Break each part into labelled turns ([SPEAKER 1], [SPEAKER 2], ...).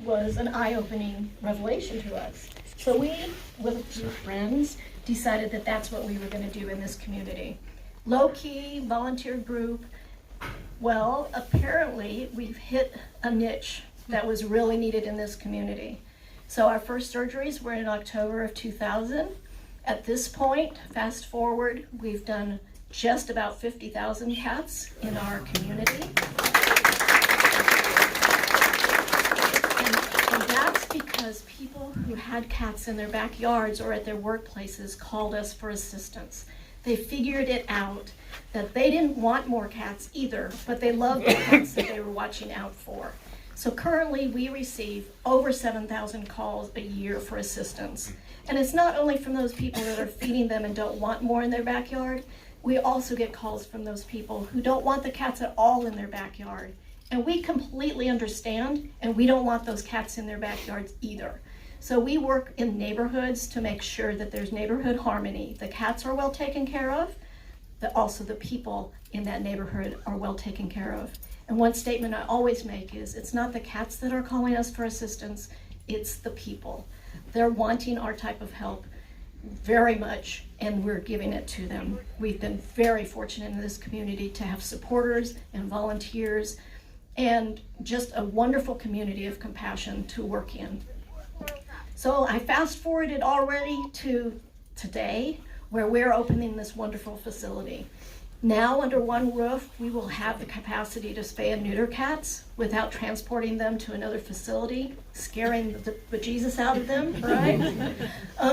[SPEAKER 1] was an eye-opening revelation to us. So we, with a few friends, decided that that's what we were going to do in this community. Low-key, volunteer group. Well, apparently we've hit a niche that was really needed in this community. So our first surgeries were in October of 2000. At this point, fast forward, we've done just about 50,000 cats in our community. And that's because people who had cats in their backyards or at their workplaces called us for assistance. They figured it out that they didn't want more cats either, but they loved the cats that they were watching out for. So currently we receive over 7,000 calls a year for assistance. And it's not only from those people that are feeding them and don't want more in their backyard, we also get calls from those people who don't want the cats at all in their backyard. And we completely understand, and we don't want those cats in their backyards either. So we work in neighborhoods to make sure that there's neighborhood harmony. The cats are well taken care of, but also the people in that neighborhood are well taken care of. And one statement I always make is, it's not the cats that are calling us for assistance, it's the people. They're wanting our type of help very much, and we're giving it to them. We've been very fortunate in this community to have supporters and volunteers, and just a wonderful community of compassion to work in. So I fast forwarded already to today, where we're opening this wonderful facility. Now, under one roof, we will have the capacity to spay and neuter cats without transporting them to another facility, scaring the bejesus out of them, right?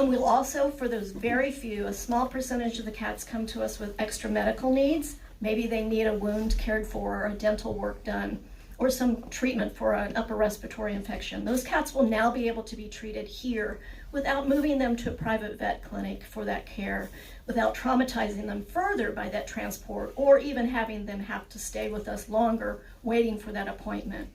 [SPEAKER 1] We'll also, for those very few, a small percentage of the cats come to us with extra medical needs. Maybe they need a wound cared for or a dental work done, or some treatment for an upper respiratory infection. Those cats will now be able to be treated here without moving them to a private vet clinic for that care, without traumatizing them further by that transport, or even having them have to stay with us longer waiting for that appointment.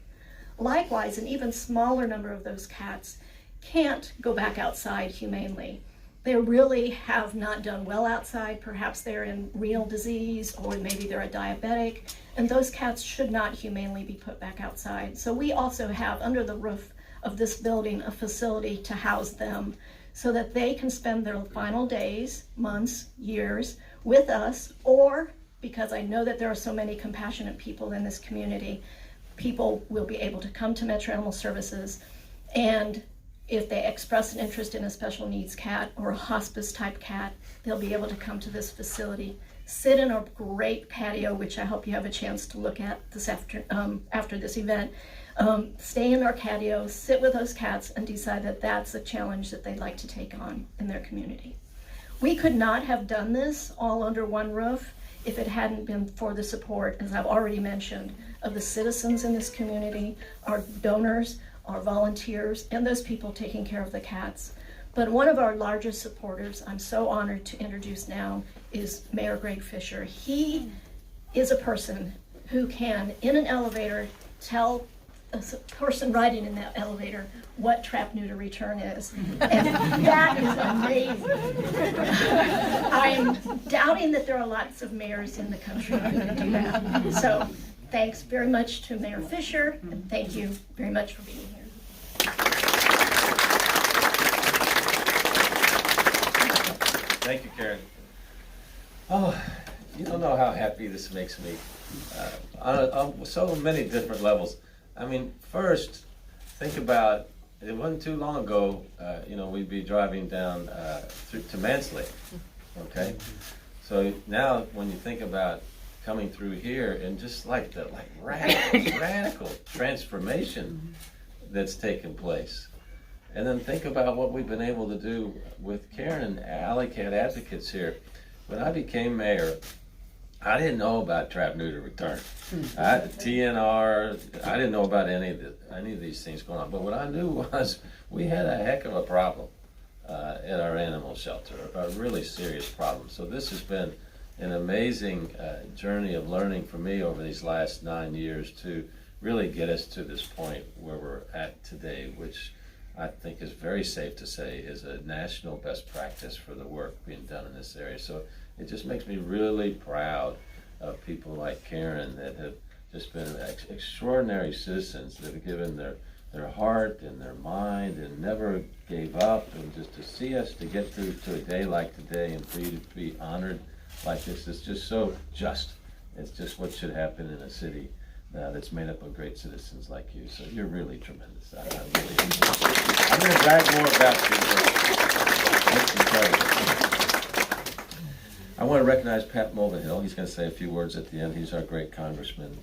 [SPEAKER 1] Likewise, an even smaller number of those cats can't go back outside humanely. They really have not done well outside. Perhaps they're in renal disease, or maybe they're a diabetic, and those cats should not humanely be put back outside. So we also have under the roof of this building a facility to house them so that they can spend their final days, months, years with us, or because I know that there are so many compassionate people in this community, people will be able to come to Metro Animal Services, and if they express an interest in a special needs cat or a hospice type cat, they'll be able to come to this facility, sit in a great patio, which I hope you have a chance to look at this after this event. Stay in our patio, sit with those cats, and decide that that's a challenge that they'd like to take on in their community. We could not have done this all under one roof if it hadn't been for the support, as I've already mentioned, of the citizens in this community, our donors, our volunteers, and those people taking care of the cats. But one of our largest supporters, I'm so honored to introduce now, is Mayor Greg Fisher. He is a person who can, in an elevator, tell a person riding in that elevator what trap, neuter, return is. And that is amazing. I'm doubting that there are lots of mayors in the country who can do that. So thanks very much to Mayor Fisher, and thank you very much for being here.
[SPEAKER 2] Thank you, Karen. Oh, you don't know how happy this makes me on so many different levels. I mean, first, think about, it wasn't too long ago, we'd be driving down to Mansley, okay? So now when you think about coming through here and just like the radical transformation that's taken place. And then think about what we've been able to do with Karen and Alleycat Advocates here. When I became mayor, I didn't know about trap, neuter, return. TNR, I didn't know about any of these things going on. But what I knew was we had a heck of a problem at our animal shelter, a really serious problem. So this has been an amazing journey of learning for me over these last 9 years to really get us to this point where we're at today, which I think is very safe to say is a national best practice for the work being done in this area. So it just makes me really proud of people like Karen that have just been extraordinary citizens that have given their their heart and their mind and never gave up, and just to see us to get through to a day like today and for you to be honored like this is just so just. It's just what should happen in a city that's made up of great citizens like you. So you're really tremendous. I'm going to brag more about you. It's incredible. I want to recognize Pat Mulvihill. He's going to say a few words at the end. He's our great congressman.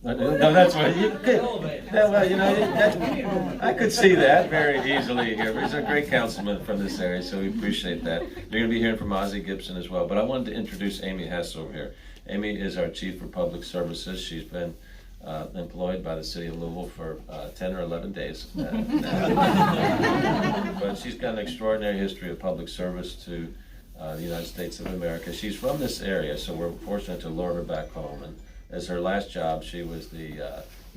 [SPEAKER 2] No, that's what you could. Well, you know, I could see that very easily here. He's a great councilman from this area, so we appreciate that. You're going to be hearing from Ozzie Gibson as well. But I wanted to introduce Amy Hess over here. Amy is our Chief for Public Services. She's been employed by the city of Louisville for 10 or 11 days. But she's got an extraordinary history of public service to the United States of America. She's from this area, so we're fortunate to lure her back home. And as her last job, she was the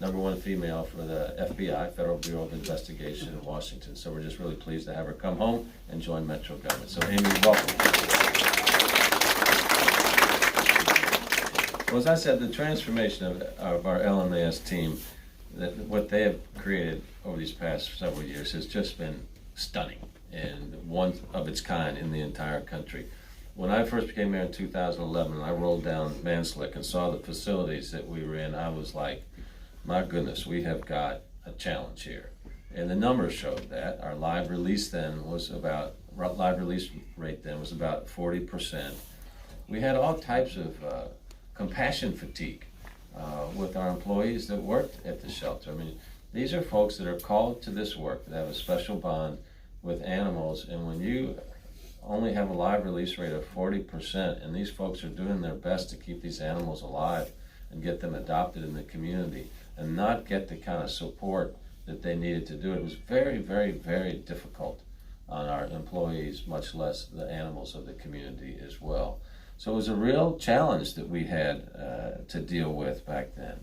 [SPEAKER 2] #1 female for the FBI, Federal Bureau of Investigation in Washington. So we're just really pleased to have her come home and join Metro government. So Amy, welcome. Well, as I said, the transformation of our LMAS team, what they have created over these past several years has just been stunning and one of its kind in the entire country. When I first became mayor in 2011, and I rolled down Manslick and saw the facilities that we were in, I was like, my goodness, we have got a challenge here. And the numbers showed that. Our live release rate then was about 40%. We had all types of compassion fatigue with our employees that worked at the shelter. I mean, these are folks that are called to this work, that have a special bond with animals, and when you only have a live release rate of 40%, and these folks are doing their best to keep these animals alive and get them adopted in the community and not get the kind of support that they needed to do it, was very, very, very difficult on our employees, much less the animals of the community as well. So it was a real challenge that we had to deal with back then.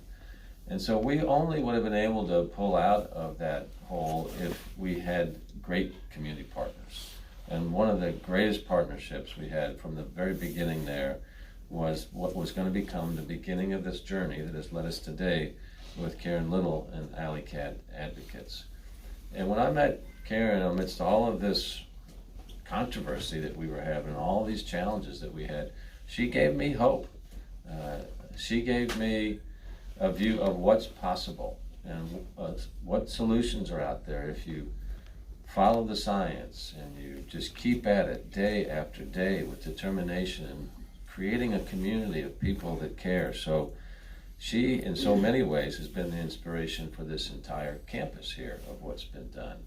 [SPEAKER 2] And so we only would have been able to pull out of that hole if we had great community partners. And one of the greatest partnerships we had from the very beginning there was what was going to become the beginning of this journey that has led us today with Karen Little and Alleycat Advocates. And when I met Karen amidst all of this controversy that we were having, all these challenges that we had, she gave me hope. She gave me a view of what's possible and what solutions are out there if you follow the science and you just keep at it day after day with determination and creating a community of people that care. So she, in so many ways, has been the inspiration for this entire campus here of what's been done.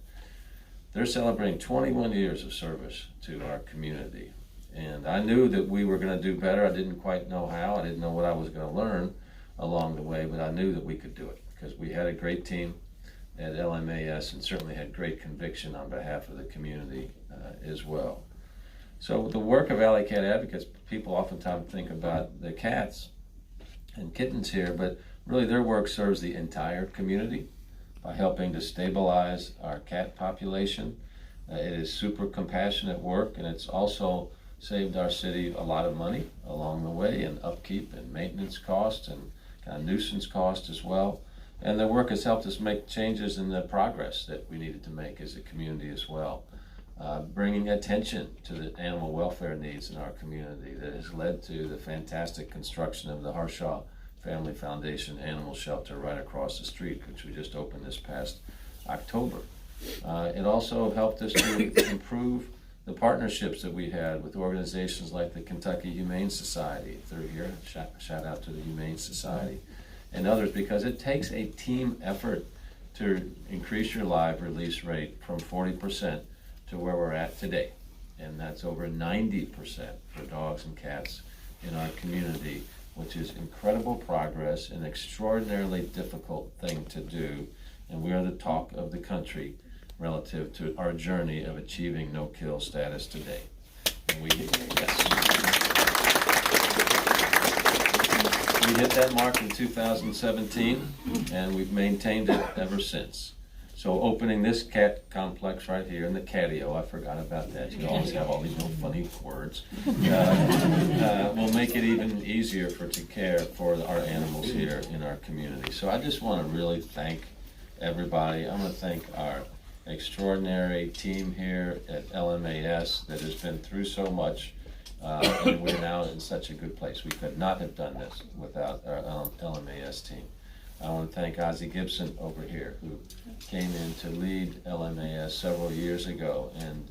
[SPEAKER 2] They're celebrating 21 years of service to our community. And I knew that we were going to do better. I didn't quite know how. I didn't know what I was going to learn along the way, but I knew that we could do it because we had a great team at LMAS and certainly had great conviction on behalf of the community as well. So the work of Alleycat Advocates, people oftentimes think about the cats and kittens here, but really their work serves the entire community by helping to stabilize our cat population. It is super compassionate work, and it's also saved our city a lot of money along the way in upkeep and maintenance costs and kind of nuisance costs as well. And the work has helped us make changes in the progress that we needed to make as a community as well. Bringing attention to the animal welfare needs in our community that has led to the fantastic construction of the Harshaw Family Foundation Animal Shelter right across the street, which we just opened this past October. It also helped us to improve the partnerships that we had with organizations like the Kentucky Humane Society. If they're here, shout out to the Humane Society and others, because it takes a team effort to increase your live release rate from 40% to where we're at today. And that's over 90% for dogs and cats in our community, which is incredible progress, an extraordinarily difficult thing to do. And we are the talk of the country relative to our journey of achieving no-kill status today. And we hit that mark in 2017, and we've maintained it ever since. So opening this cat complex right here in the catio, I forgot about that. You always have all these little funny words. Will make it even easier to care for our animals here in our community. So I just want to really thank everybody. I'm going to thank our extraordinary team here at LMAS that has been through so much, and we're now in such a good place. We could not have done this without our LMAS team. I want to thank Ozzie Gibson over here, who came in to lead LMAS several years ago, and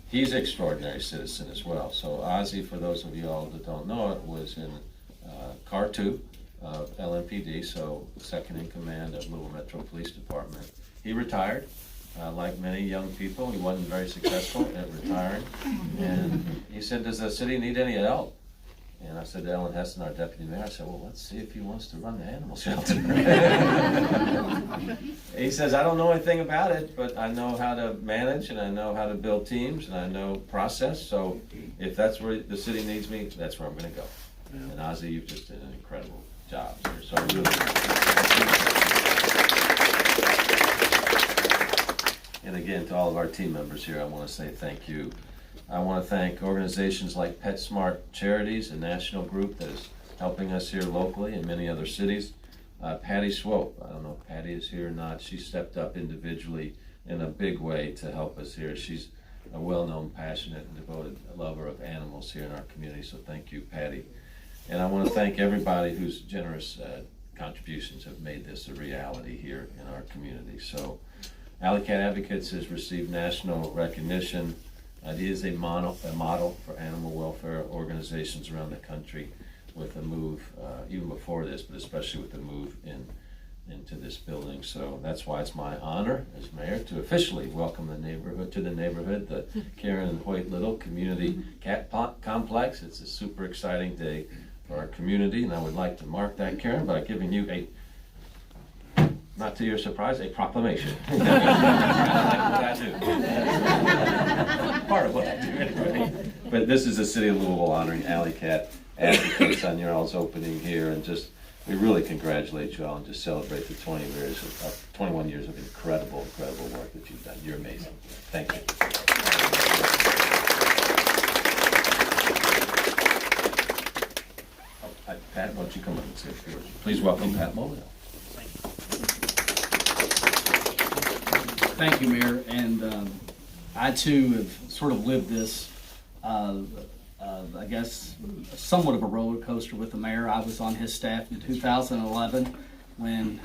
[SPEAKER 2] he's an extraordinary citizen as well. So Ozzie, for those of you all that don't know it, was in Car 2 of LMPD, so second in command of Louisville Metro Police Department. He retired. Like many young people, he wasn't very successful at retiring. And he said, does the city need any help? And I said to Ellen Heston, our deputy mayor, I said, well, let's see if he wants to run the animal shelter. He says, I don't know anything about it, but I know how to manage, and I know how to build teams, and I know process. So if that's where the city needs me, that's where I'm going to go. And Ozzie, you've just did an incredible job here. So I really And again, to all of our team members here, I want to say thank you. I want to thank organizations like PetSmart Charities, a national group that is helping us here locally and many other cities. Patty Swope, I don't know if Patty is here or not, she stepped up individually in a big way to help us here. She's a well-known, passionate, and devoted lover of animals here in our community, so thank you, Patty. And I want to thank everybody whose generous contributions have made this a reality here in our community. So Alleycat Advocates has received national recognition. It is a model for animal welfare organizations around the country with a move, even before this, but especially with the move into this building. So that's why it's my honor as mayor to officially welcome the neighborhood, the Karen and Hoyt Little Community Cat Complex. It's a super exciting day for our community, and I would like to mark that, Karen, by giving you a, not to your surprise, a proclamation. That's what I do. Part of what I do anyway. But this is the city of Louisville honoring Alleycat Advocates on your all's opening here, and just we really congratulate you all and just celebrate the 21 years of incredible work that you've done. You're amazing. Thank you. Pat, why don't you come up and say a few words? Please welcome Pat Mulvihill.
[SPEAKER 3] Thank you, Mayor, and I too have sort of lived this, I guess, somewhat of a roller coaster with the mayor. I was on his staff in 2011 when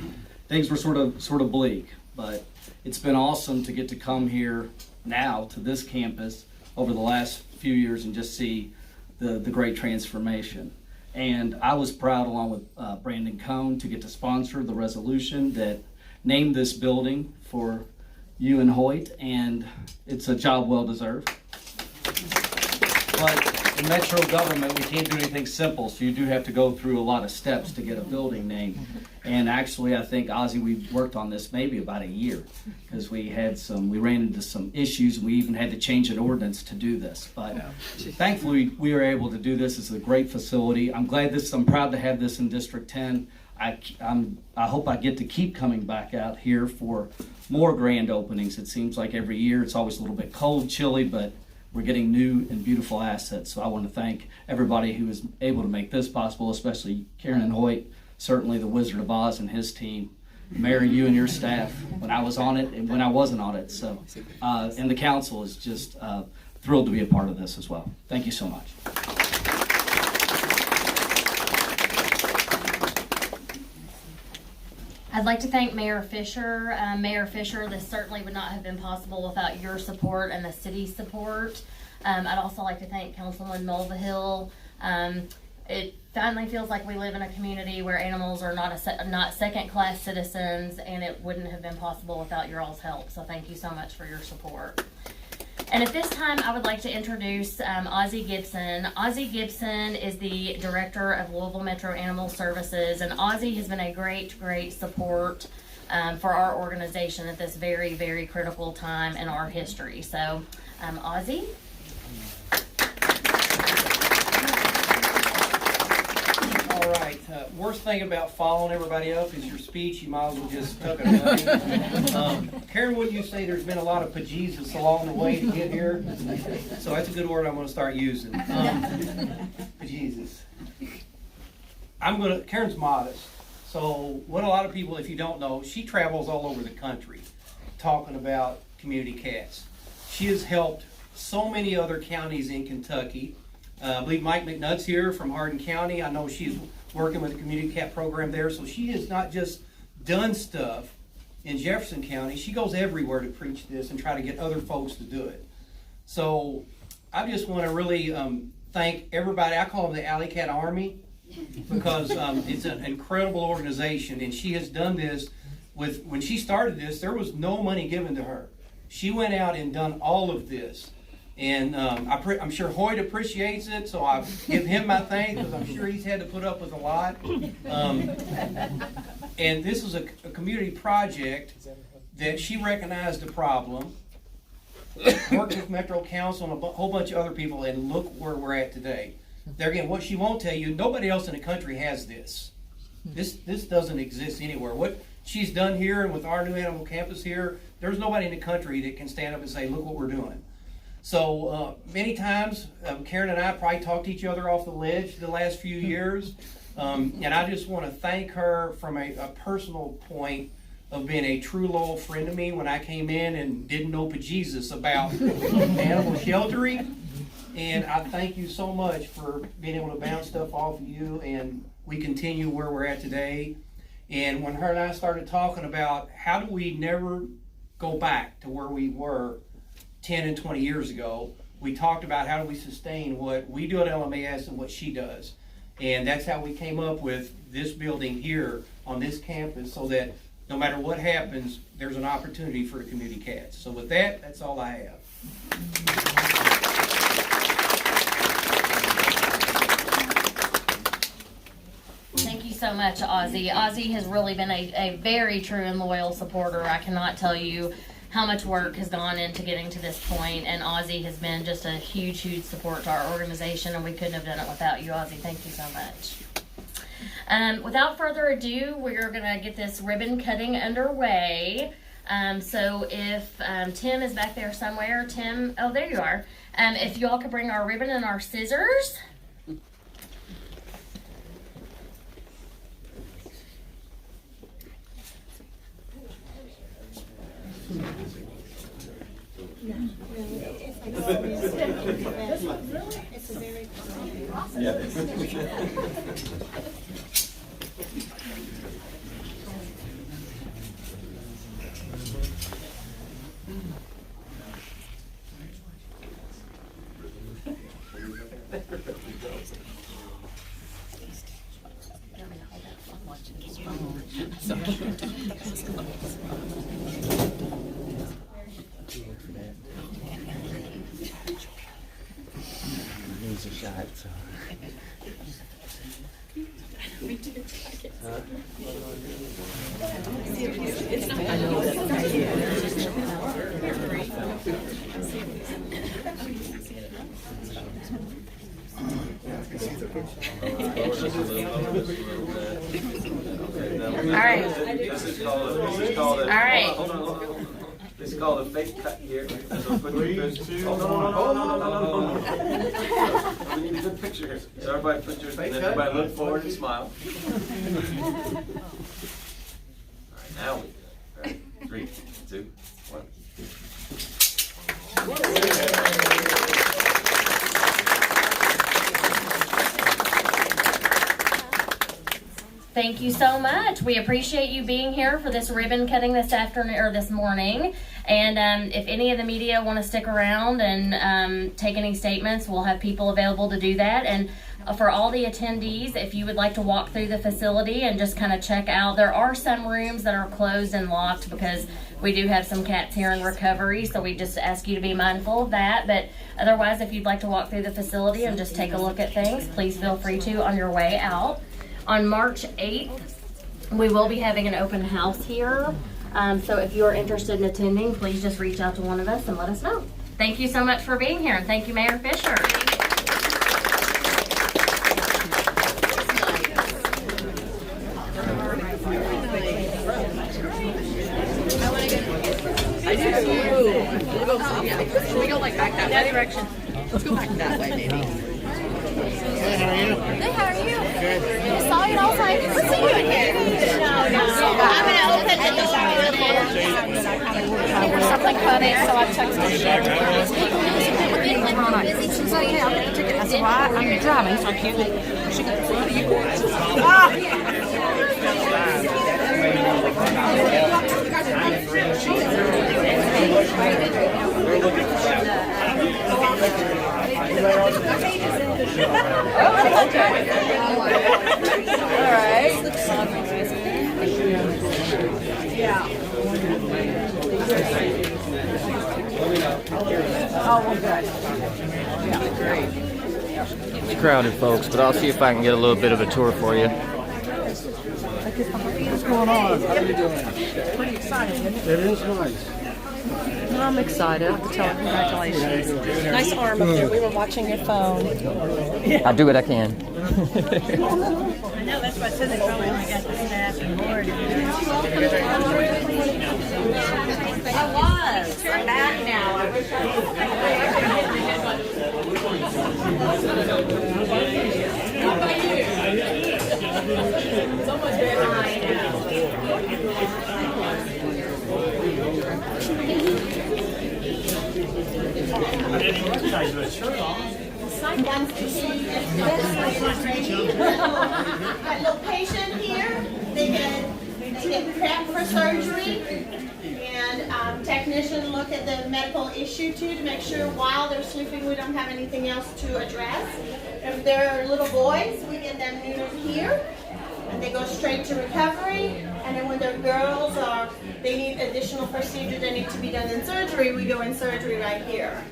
[SPEAKER 3] things were sort of bleak, but it's been awesome to get to come here now to this campus over the last few years and just see the great transformation. And I was proud, along with Brandon Cohn, to get to sponsor the resolution that named this building for you and Hoyt, and it's a job well deserved. But in metro government, we can't do anything simple, so you do have to go through a lot of steps to get a building name. And actually, I think, Ozzie, we worked on this maybe about a year, because we ran into some issues, and we even had to change an ordinance to do this. But thankfully, we were able to do this. It's a great facility. I'm proud to have this in District 10. I hope I get to keep coming back out here for more grand openings. It seems like every year it's always a little bit cold, chilly, but we're getting new and beautiful assets. So I want to thank everybody who was able to make this possible, especially Karen and Hoyt, certainly the Wizard of Oz and his team, Mayor, you and your staff, when I was on it and when I wasn't on it. So, and the council is just thrilled to be a part of this as well. Thank you so much.
[SPEAKER 4] I'd like to thank Mayor Fisher. Mayor Fisher, this certainly would not have been possible without your support and the city's support. I'd also like to thank Councilman Mulvihill. It finally feels like we live in a community where animals are not second-class citizens, and it wouldn't have been possible without your all's help. So thank you so much for your support. And at this time, I would like to introduce Ozzie Gibson. Ozzie Gibson is the Director of Louisville Metro Animal Services, and Ozzie has been a great support for our organization at this very, very critical time in our history. So, Ozzie?
[SPEAKER 5] All right. Worst thing about following everybody up is your speech. You might as well just tuck it away. Karen, would you say there's been a lot of bejesus along the way to get here? So that's a good word I'm going to start using. Bejesus. Karen's modest. So what a lot of people, if you don't know, she travels all over the country talking about community cats. She has helped so many other counties in Kentucky. I believe Mike McNutt's here from Hardin County. I know she's working with the community cat program there. So she has not just done stuff in Jefferson County. She goes everywhere to preach this and try to get other folks to do it. So I just want to really thank everybody. I call them the Alleycat Army, because it's an incredible organization, and she has done this when she started this, there was no money given to her. She went out and done all of this. And I'm sure Hoyt appreciates it, so I give him my thanks, because I'm sure he's had to put up with a lot. And this is a community project that she recognized the problem, worked with Metro Council and a whole bunch of other people, and look where we're at today. There again, what she won't tell you, nobody else in the country has this. This doesn't exist anywhere. What she's done here and with our new animal campus here, there's nobody in the country that can stand up and say, look what we're doing. So many times, Karen and I probably talked to each other off the ledge the last few years. And I just want to thank her from a personal point of being a true loyal friend to me when I came in and didn't know bejesus about animal sheltering. And I thank you so much for being able to bounce stuff off of you, and we continue where we're at today. And when her and I started talking about how do we never go back to where we were 10 and 20 years ago, we talked about how do we sustain what we do at LMAS and what she does. And that's how we came up with this building here on this campus, so that no matter what happens, there's an opportunity for the community cats. So with that, that's all I have.
[SPEAKER 4] Thank you so much, Ozzy. Ozzy has really been a very true and loyal supporter. I cannot tell you how much work has gone into getting to this point, and Ozzy has been just a huge, huge support to our organization, and we couldn't have done it without you, Ozzy. Thank you so much. Without further ado, we're going to get this ribbon cutting underway. So if Tim is back there somewhere, Tim, oh, there you are. If y'all could bring our ribbon and our scissors.
[SPEAKER 6] It's a very
[SPEAKER 2] Needs a shot, so.
[SPEAKER 4] All right.
[SPEAKER 2] This is called
[SPEAKER 4] All right.
[SPEAKER 2] Hold on. It's called a fake cut here. So put your fist. Oh, no. We need a good picture here. So everybody put your, and then everybody look forward and smile. All right, now we do it. All right, 3, 2, 1.
[SPEAKER 4] Thank you so much. We appreciate you being here for this ribbon cutting this afternoon or this morning. And if any of the media want to stick around and take any statements, we'll have people available to do that. And for all the attendees, if you would like to walk through the facility and just kind of check out, there are some rooms that are closed and locked because we do have some cats here in recovery, so we just ask you to be mindful of that. But otherwise, if you'd like to walk through the facility and just take a look at things, please feel free to on your way out. On March 8th, we will be having an open house here. So if you're interested in attending, please just reach out to one of us and let us know. Thank you so much for being here, and thank you, Mayor Fisher.
[SPEAKER 7] Can we go like back that way? Let's go back that way, maybe.
[SPEAKER 6] Hey, how are you?
[SPEAKER 7] Good, how are you? Good. I saw you and I was like, what's he doing here? No. I'm going to open the door and something funny, so I texted her. She's like, yeah, I'll get the ticket. I said, well, I'm driving, so I can't. She goes, what are you going
[SPEAKER 8] It's crowded, folks, but I'll see if I can get a little bit of a tour for you.
[SPEAKER 6] What's going on? How are you doing? Pretty excited, isn't it? It is nice.
[SPEAKER 9] I'm excited. I have to tell her congratulations. Nice arm up there. We were watching your phone.
[SPEAKER 8] I'll do what I can.
[SPEAKER 9] I know, that's why I said they probably only got this afterboard. I was. I'm back now. I wish
[SPEAKER 1] That little patient here, they get prepped for surgery, and technician look at the medical issue too to make sure while they're sleeping we don't have anything else to address. If they're little boys, we get them neutered here, and they go straight to recovery. And then when they're girls or they need additional procedures that need to be done in surgery, we go in surgery right here.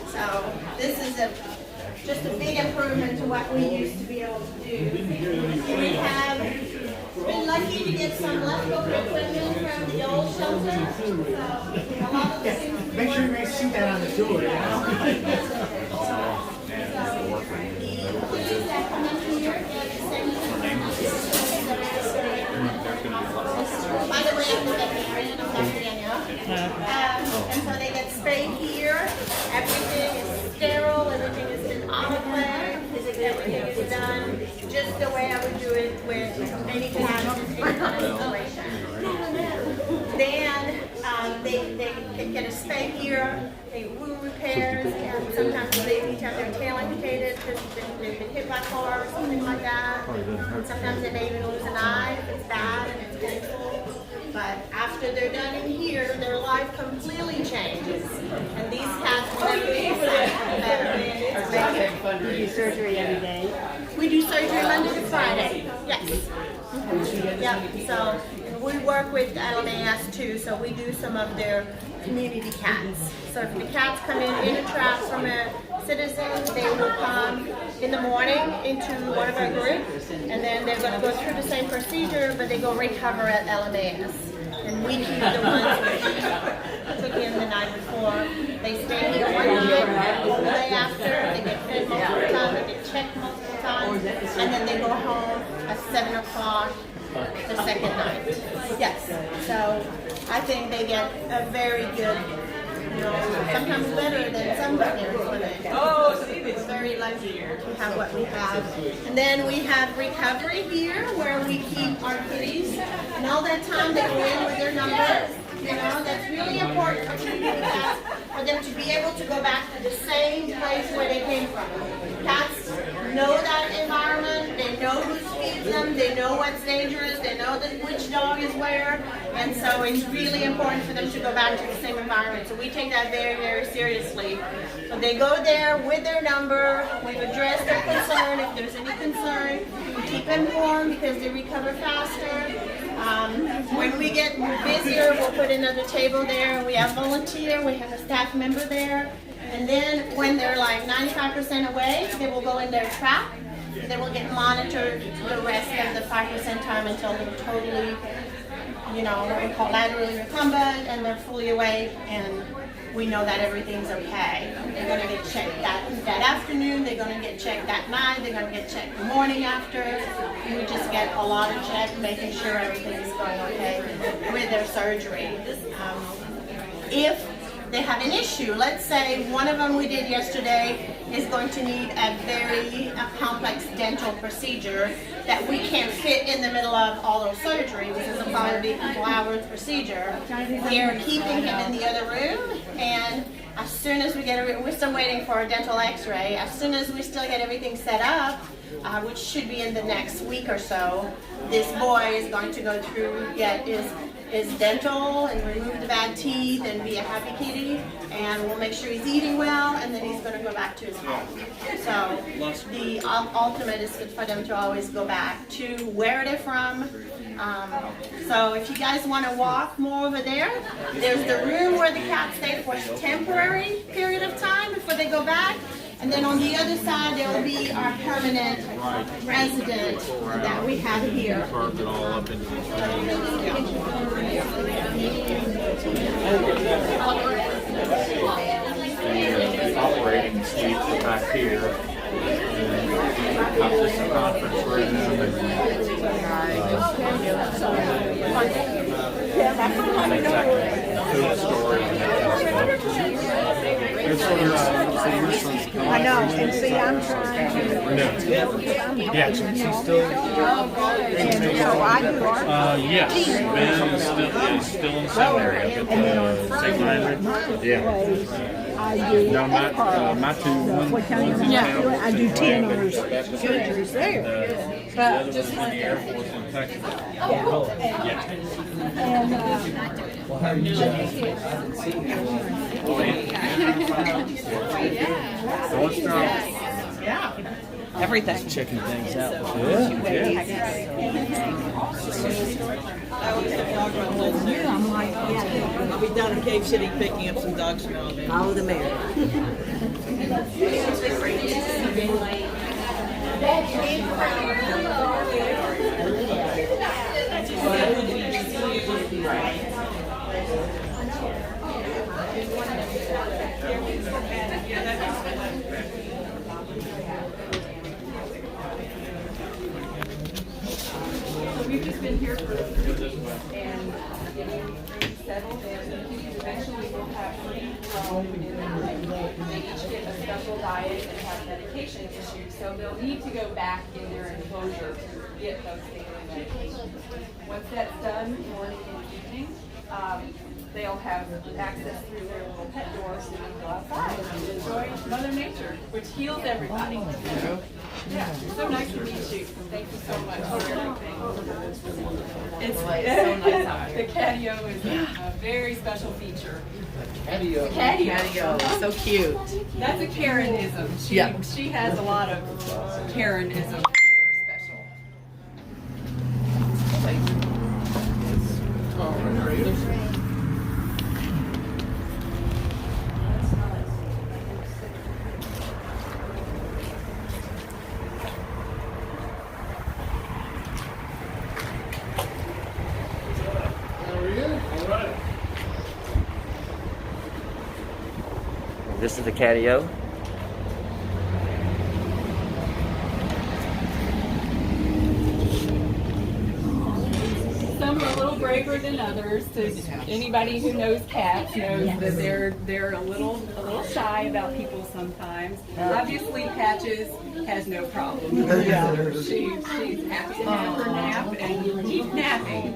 [SPEAKER 1] So this is just a big improvement to what we used to be able to do. We have been lucky to get some leftover equipment from the old shelter. So a lot of the things
[SPEAKER 6] Make sure you guys see that on the tour.
[SPEAKER 1] By the way, I'm veterinarian. I'm Dr. Danielle. And so they get sprayed here. Everything is sterile. Everything is in autoclave. Everything is done just the way I would do it with any kind of installation. Then they get a spay here. They wound repairs, and sometimes they need to have their tail amputated because they've been hit by cars, something like that. And sometimes they may even lose an eye if it's bad and it's painful. But after they're done in here, their life completely changes. And these cats will never be the same.
[SPEAKER 9] You do surgery every day.
[SPEAKER 1] We do surgery Monday to Friday. Yes. Yep. So we work with LMAS too. So we do some of their community cats. So if the cats come in a trap from a citizen, they will come in the morning into one of our groups, and then they're going to go through the same procedure, but they go recover at LMAS. And we keep the ones that took in the night before. They stay here one night, all day after. They get fed multiple times, they get checked multiple times, and then they go home at 7 o'clock the second night. Yes. So I think they get a very good, sometimes better than some veterinary clinics. It's very lucky to have what we have. And then we have recovery here where we keep our kitties. And all that time they go in with their numbers. That's really important for them to be able to go back to the same place where they came from. Cats know that environment, they know who feeds them, they know what's dangerous, they know which dog is where, and so it's really important for them to go back to the same environment. So we take that very, very seriously. So they go there with their number, we've addressed their concern, if there's any concern, we keep them warm because they recover faster. When we get busier, we'll put another table there. We have volunteer, we have a staff member there. And then when they're like 95% away, they will go in their trap. They will get monitored the rest of the 5% time until they're totally, what we call laterally recumbent, and they're fully awake, and we know that everything's okay. They're going to get checked that afternoon, they're going to get checked that night, they're going to get checked the morning after. And we just get a lot of checks, making sure everything is going okay with their surgery. If
[SPEAKER 10] they have an issue. Let's say one of them we did yesterday is going to need a very complex dental procedure that we can't fit in the middle of oral surgery, which is probably a couple hours procedure. We are keeping him in the other room, and as soon as we we're still waiting for a dental x-ray, as soon as we still get everything set up, which should be in the next week or so, this boy is going to go through, get his dental and remove the bad teeth and be a happy kitty, and we'll make sure he's eating well, and then he's going to go back to his home. So the ultimate is for them to always go back to where they're from. So if you guys want to walk more over there, there's the room where the cats stay for a temporary period of time before they go back. And then on the other side, there will be our permanent resident that we have here.
[SPEAKER 11] Carved it all up into this the operating suites are back here. And up this conference room food storage.
[SPEAKER 6] I know, and see, I'm trying to.
[SPEAKER 11] Yeah, she's still.
[SPEAKER 6] And so I do art.
[SPEAKER 11] Yes, Ben is still in the seminary up at St. Myron. Yeah.
[SPEAKER 6] I do.
[SPEAKER 11] No, my two, one's in town.
[SPEAKER 6] I do 10 hours surgeries there.
[SPEAKER 11] The other one's in the Air Force in Texas. So what's wrong?
[SPEAKER 6] Everything.
[SPEAKER 3] Checking things out.
[SPEAKER 6] I'm like, I'll be down in Cave City picking up some dogs from Alabama. Follow the mayor.
[SPEAKER 7] We've just been here for and settled, and eventually we'll have free roam, and they each get a special diet and have medication issues, so they'll need to go back in their enclosure to get those daily medications. Once that's done, morning and evening, they'll have access through their little pet doors and go outside and enjoy Mother Nature, which heals everybody. Yeah, so nice to meet you. Thank you so much for everything. It's so nice. The catio is a very special feature. Catio. So cute. That's a Karenism. She has a lot of Karenism that are special.
[SPEAKER 8] This is the catio.
[SPEAKER 7] Some are a little braver than others. So anybody who knows cats knows that they're a little shy about people sometimes. Obviously, Patches has no problem. She's happy to have her nap and keep napping.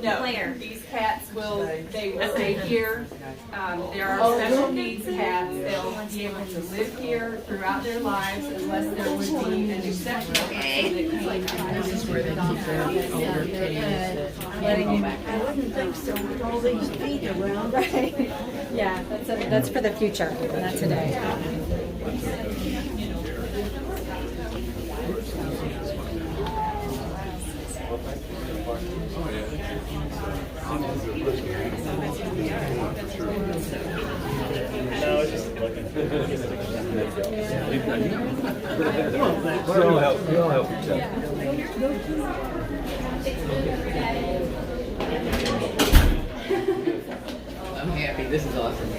[SPEAKER 7] No, these cats will stay here. There are special needs cats. They'll be able to live here throughout their lives unless there would be an exceptional person that came. This is where they keep their older kitties.
[SPEAKER 6] I wouldn't think so with all these feet around. Right?
[SPEAKER 9] Yeah, that's for the future, not today.
[SPEAKER 2] We all help each other.
[SPEAKER 12] I'm happy. This is awesome.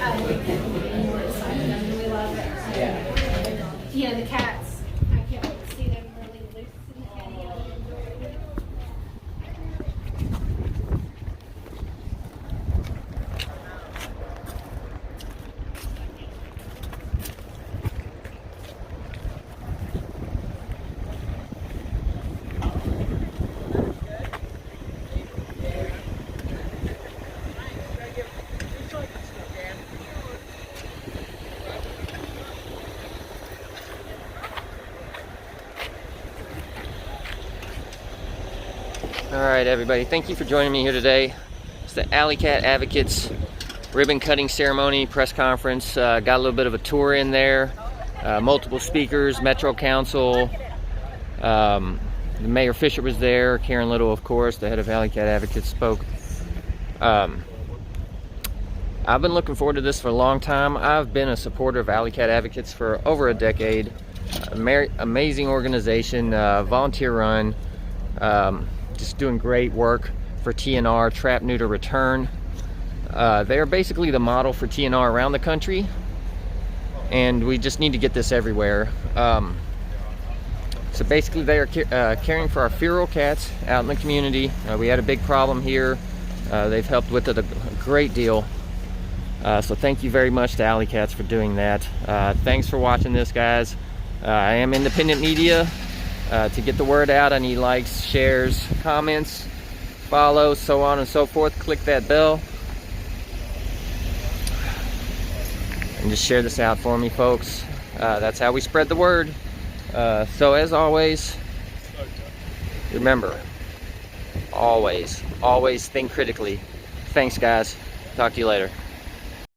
[SPEAKER 1] Yeah, the cats. I can't wait to see them really loose in the patio.
[SPEAKER 8] Alright everybody, thank you for joining me here today. It's the Alleycat Advocates ribbon cutting ceremony, press conference. Got a little bit of a tour in there. Multiple speakers, Metro Council. Mayor Fisher was there. Karen Little, of course, the head of Alleycat Advocates, spoke. I've been looking forward to this for a long time. I've been a supporter of Alleycat Advocates for over a decade. Amazing organization, volunteer run, just doing great work for TNR, Trap, Neuter, Return. They're basically the model for TNR around the country, and we just need to get this everywhere. So basically they are caring for our feral cats out in the community. We had a big problem here. They've helped with it a great deal. So thank you very much to Alleycats for doing that. Thanks for watching this, guys. I am independent media. To get the word out, I need likes, shares, comments, follows, so on and so forth. Click that bell. And just share this out for me, folks. That's how we spread the word. So as always, remember, always think critically. Thanks, guys. Talk to you later.